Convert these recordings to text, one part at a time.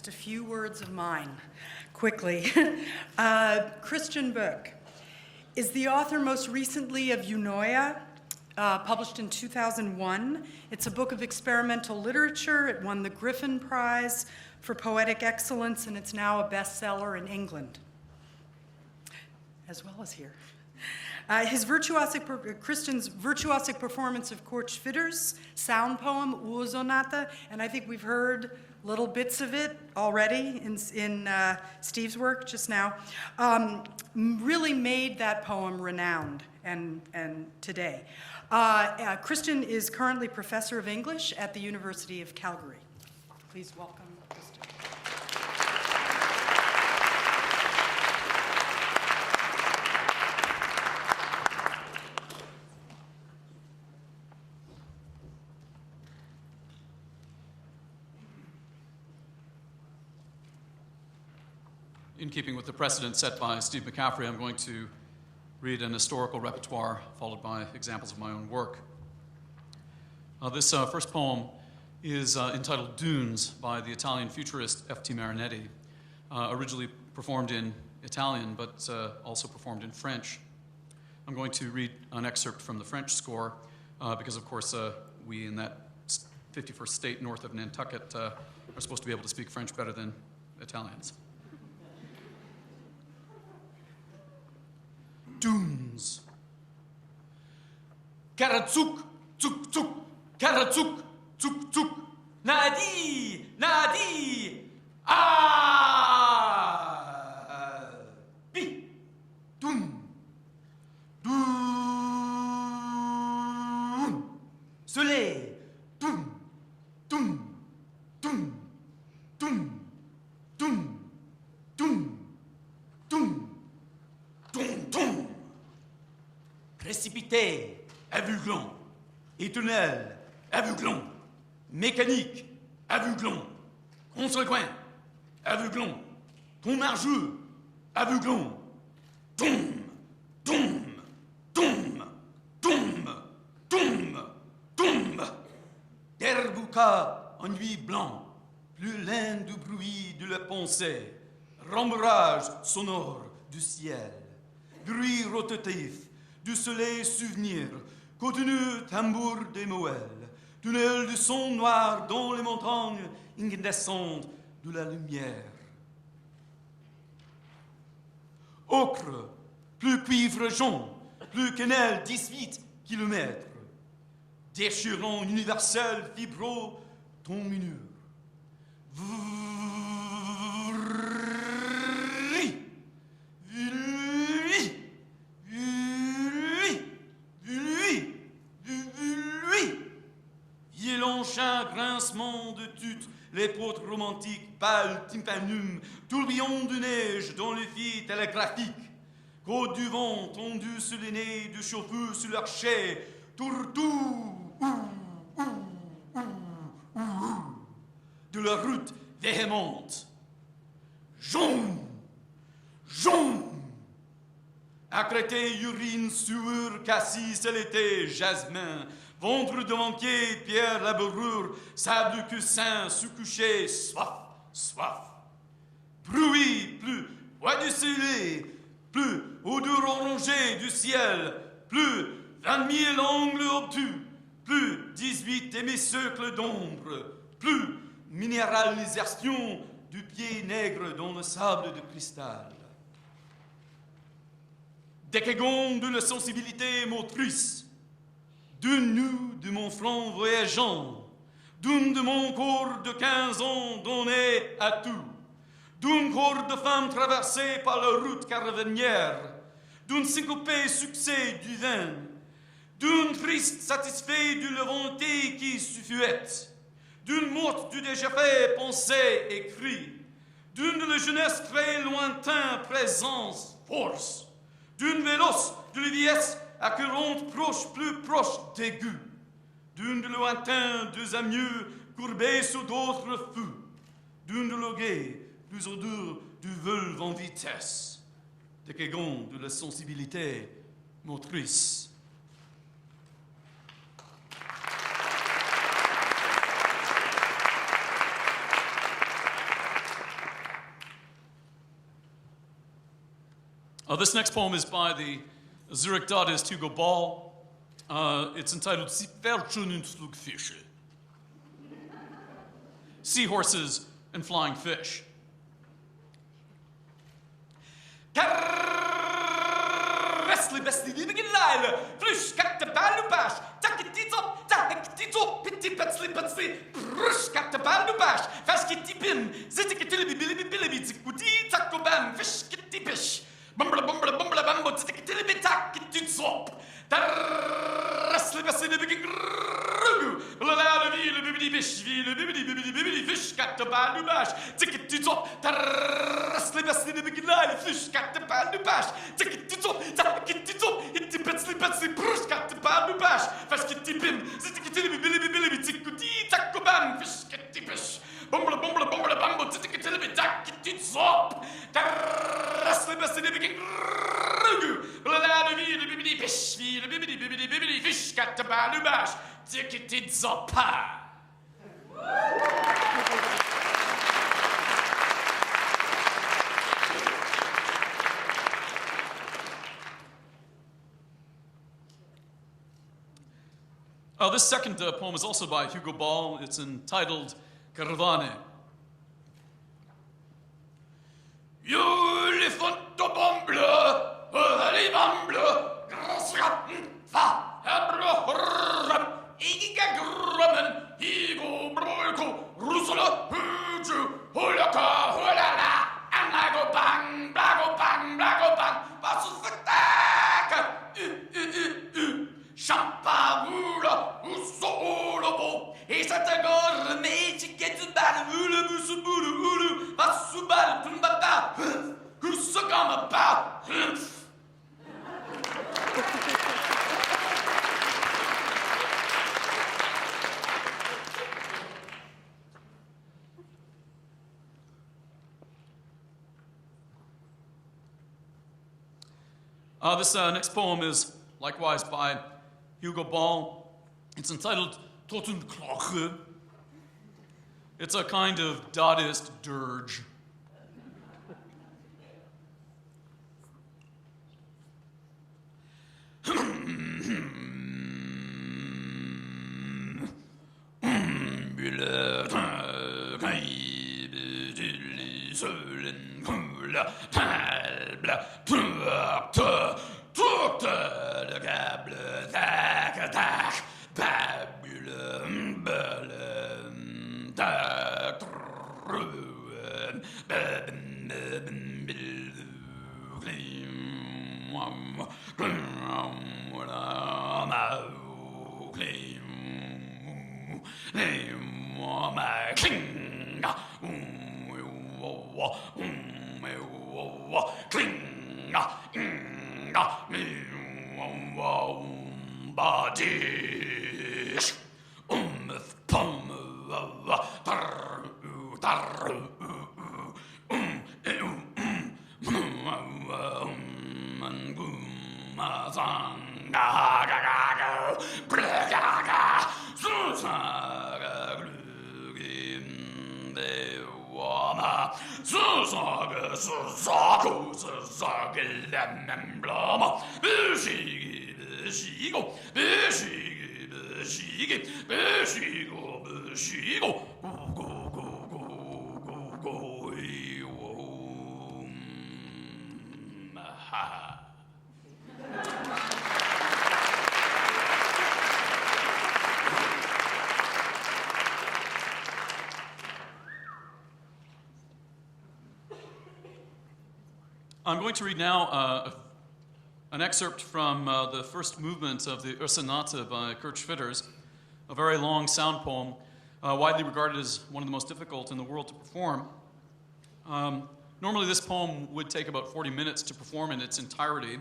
just a few words of mine, quickly. Christian book. Is the author most recently of Eunoia, published in 2001. It's a book of experimental literature. It won the Griffin Prize for Poetic Excellence, and it's now a bestseller in England, as well as here. Christian's virtuosic performance of Kurt Schwitters' sound poem, Ursonate, and I think we've heard little bits of it already in Steve's work just now, really made that poem renowned and today. Christian is currently professor of English at the University of Calgary. Please welcome Christian. In keeping with the precedent set by Steve McCaffrey, I'm going to read an historical repertoire followed by examples of my own work. This first poem is entitled Dunes by the Italian futurist F.T. Marinetti, originally performed in Italian but also performed in French. I'm going to read an excerpt from the French score because, of course, we in that 51st state north of Nantucket are supposed to be able to speak French better than Italians. Dunes. Karatsuk, tsuk, tsuk, karatsuk, tsuk, tsuk, nadi, nadi, bi, dun, dun, soleil, dun, dun, dun, dun, dun, dun, dun, dun, dun. Précipité, aveuglant, éternel, aveuglant, mécanique, aveuglant, contrepoint, aveuglant, ton margeux, aveuglant, tombe, tombe, tombe, tombe, tombe, tombe, Derbouka en nuit blanc, plus loin du bruit de la pensée, rembrage sonore du ciel, bruit rotatif, du soleil souvenir, contenu tambour des moelles, tunnel du son noir dans les montagnes incandescentes de la lumière. Ocre, plus cuivre jaune, plus quenelle 18 kilomètres, déchirant universel fibro ton mur. Grincement de toutes les potes romantiques, pâles tympanum, tourbillon de neige dans les filles télégraphiques, côte du vent tendu sur les nez de chauffeurs sur leur chais, tourtou, de la route véhémente. Jaune, jaune, accrété, urine, sueur, cassis, l'été, jasmin, ventre de manqué, pierre, labourure, sable cussin, sous-couché, soif, soif. Bruit, plus voix du soleil, plus odeur orangée du ciel, plus 20 000 angles obtus, plus 18 hémicycles d'ombre, plus minéralisation du pied nègre dans le sable de cristal. Décagon de la sensibilité motrice, d'une nu de mon front voyageant, d'une de mon corps de 15 ans donné à tout, d'un corps de femme traversé par la route caravanière, d'un syncopé succès du vin, d'un triste satisfait du levanté qui suffuette, d'une morte du déjà fait pensée écrit, d'une de la jeunesse très lointain présence force, d'une véloce de la vieillesse acculante proche, plus proche d'aigu, d'une de lointain, deux amieux courbés sous d'autres feux, d'une de loguet, plus odeur du veuve en vitesse, de Kégon de la sensibilité motrice. This next poem is by the Zurich Dadaist Hugo Ball. It's entitled Seepferdchen und Flugfische. Seahorses and flying fish. Wrestly bestie liebe Geleile, Flüsch, katte Ballubash, Tacketito, Tacketito, Pitti Petzli Petzli, Brusch, katte Ballubash, Faschketipim, Zittiketilibi Billibi Billibi, Zikuti, Takobam, Fischketipisch, Bumbla Bumbla Bumbla Bambo, Zittiketilibi Tacketizop, Wrestly bestie liebe Grugu, Lalala Ville Bibidi Bish, Ville Bibidi Bibidi Bibidi, Fisch, katte Ballubash, Ticketizop, Wrestly bestie liebe Geleile, Flüsch, katte Ballubash, Ticketizop, Itti Petzli Petzli, Brusch, katte Ballubash, Faschketipim, Zittiketilibi Billibi Billibi, Zikuti, Takobam, Fischketipisch, Bumbla Bumbla Bumbla Bambo, Zittiketilibi Tacketizop, Wrestly bestie liebe Grugu, Lalala Ville Bibidi Bish, Ville Bibidi Bibidi Bibidi, Fisch, katte Ballubash, Ticketizop. This second poem is also by Hugo Ball. It's entitled Karawane. Julifantobomble, Halibamble, Grasratten, Fa, Herbrohurram, Igigagrammen, Higo, Brolko, Rusula, Huju, Hulaka, Hulala, Anago Bang, Blago Bang, Blago Bang, Basufetaka, Champavula, Ussolobo, et Satagor, Mechiketubal, Ulu, Busubulu, Ulu, Basubal, Tumbata, Husagama, Humph. This next poem is likewise by Hugo Ball. It's entitled Totenklage. It's a kind of Dadaist dirge. I'm going to read now an excerpt from the first movement of the Ursonate by Kurt Schwitters, a very long sound poem, widely regarded as one of the most difficult in the world to perform. Normally this poem would take about 40 minutes to perform in its entirety,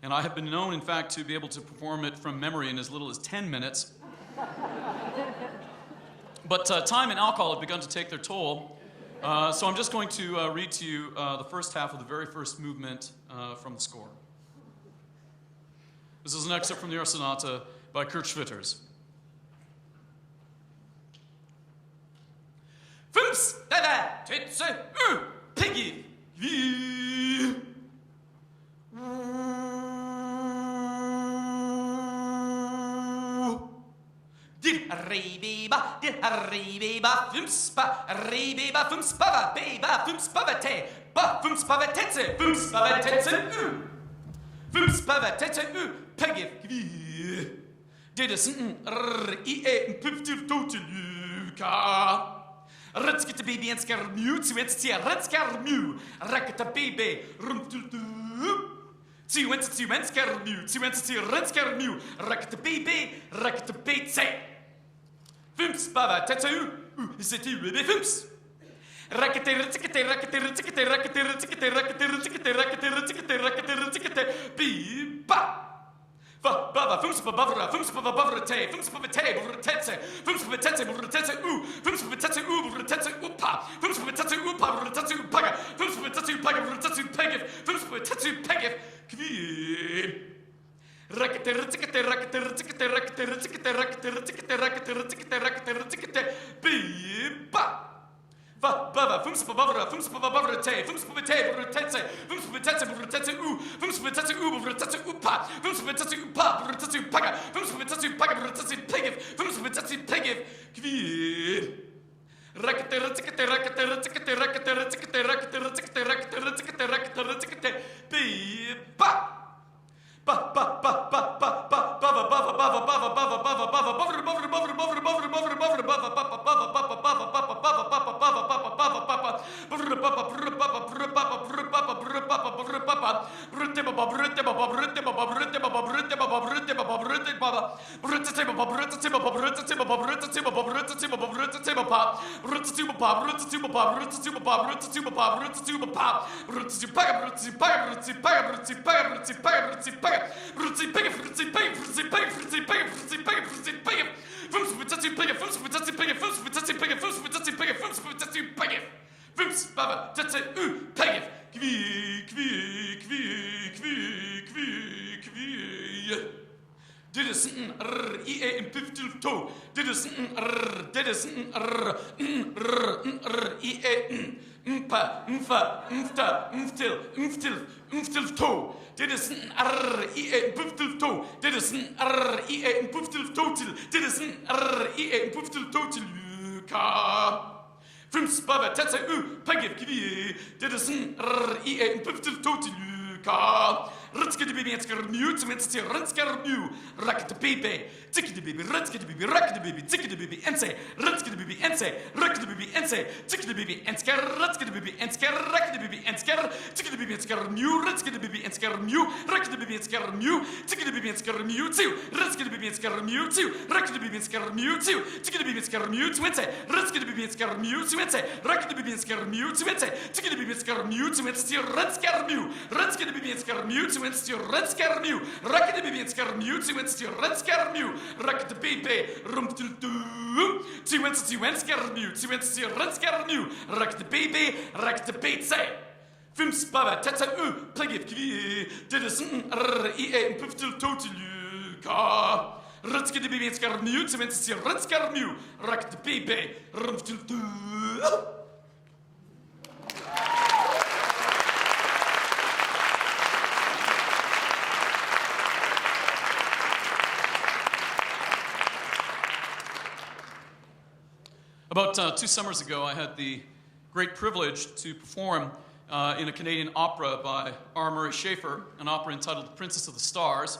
and I have been known, in fact, to be able to perform it from memory in as little as 10 minutes. But time and alcohol have begun to take their toll, so I'm just going to read to you the first half of the very first movement from the score. This is an excerpt from the Ursonate by Kurt Schwitters. Fünf, Dada, Tütze, Piggy, wie. Ribeba, ribeba, fumspa, ribeba, fumspava, beba, fumspavate, ba, fumspavatetze, fumspavatetze, fumspavatetze, pegif, kvi. Dit is een een puftur toteluka. Ritske te baby en skermuw, ze wens te ritskermuw, rakke te baby, rumtultu. Ze wens skermuw, ze wens te ritskermuw, rakke te baby, rakke te beetse. Fums, baba, tetsu, zit u baby fums. Rakke te ritsikete, rakke te ritsikete, rakke te ritsikete, rakke te ritsikete, rakke te ritsikete, rakke te ritsikete, biba. Baba, fumspa bavra te, bavratetse, bavratetse, fumspavetetse, bavratetse, upa, fumspavetetse, upa, bavratetse, upaga, fumspavetetse, upaga, bavratetse, pegif, fumspavetetse, pegif, kvi. Rakete, ritsikete, rakete, ritsikete, rakete, ritsikete, rakete, ritsikete, rakete, ritsikete, rakete, ritsikete, biba. Baba, fumspa bavra te, fumspavete, bavratetse, fumspavetetse, bavratetse, fumspavetetse, bavratetse, upa, fumspavetetse, upa, bavratetse, upaga, fumspavetetse, upaga, bavratetse, pegif, fumspavetetse, pegif, kvi. Rakete, ritsikete, rakete, ritsikete, rakete, ritsikete, rakete, ritsikete, rakete, ritsikete, rakete, ritsikete, biba. Dit is een in puftel toe. Dit is een dit is een mpa, mfa, mfta, mftil toe. Dit is een in puftel toe. Dit is een in puftel totil. Dit is een in puftel totil. Ka. Fumspava, tetsa, pagif, kivi. Dit is een in puftel totil. Ka. Ritske de baby en skermuw, tenminste rintskermuw. Rakke de baby, tikke de baby, ritske de baby, rakke de baby, tikke de baby en zij, ritske de baby en zij, rakke de baby en zij, tikke de baby en sker, ritske de baby en sker, rakke de baby en sker, tikke de baby en skermuw, ritske de baby en skermuw, rakke de baby en skermuw, tikke de baby en skermuw, tiw, ritske de baby en skermuw, tiw, rakke de baby en skermuw, tiw, tikke de baby en skermuw, tenminste, ritske de baby en skermuw, tenminste, rakke de baby en skermuw, tenminste, tikke de baby en skermuw, tenminste, ritskermuw, ritske de baby en skermuw, tenminste, ritskermuw, rakke de baby en skermuw, tenminste, ritskermuw, rakke de baby, rumteltoe, tenminste, skermuw, tenminste, ritskermuw, rakke de baby, rakke de beetse. Fumspava, tetsa, plegif, kvi, dit is een een puftel toteluka. Ritske de baby en skermuw, tenminste, ritskermuw, rakke de baby, rumteltoe. About 2 summers ago, I had the great privilege to perform in a Canadian opera by R. Schafer, an opera entitled The Princess of the Stars.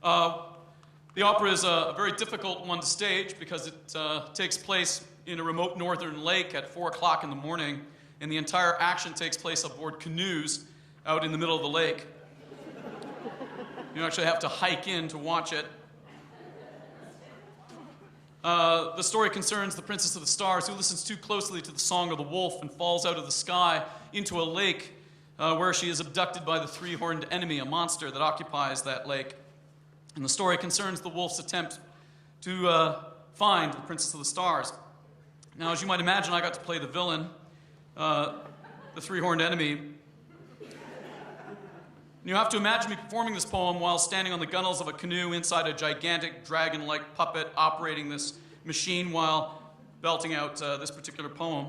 The opera is a very difficult one to stage because it takes place in a remote northern lake at 4 o'clock in the morning, and the entire action takes place aboard canoes out in the middle of the lake. You actually have to hike in to watch it. The story concerns the Princess of the Stars who listens too closely to the song of the wolf and falls out of the sky into a lake where she is abducted by the three-horned enemy, a monster that occupies that lake. And the story concerns the wolf's attempt to find the Princess of the Stars. Now, as you might imagine, I got to play the villain, the three-horned enemy. You have to imagine me performing this poem while standing on the gunwales of a canoe inside a gigantic dragon-like puppet operating this machine while belting out this particular poem.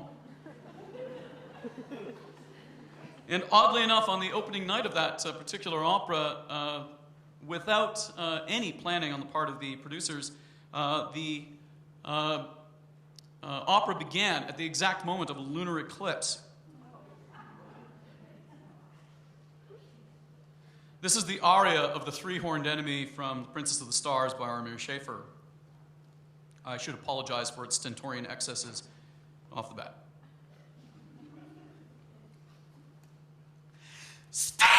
And oddly enough, on the opening night of that particular opera, without any planning on the part of the producers, the opera began at the exact moment of a lunar eclipse. This is the aria of the three-horned enemy from Princess of the Stars by Schafer. I should apologize for its stentorian excesses off the bat. Stop!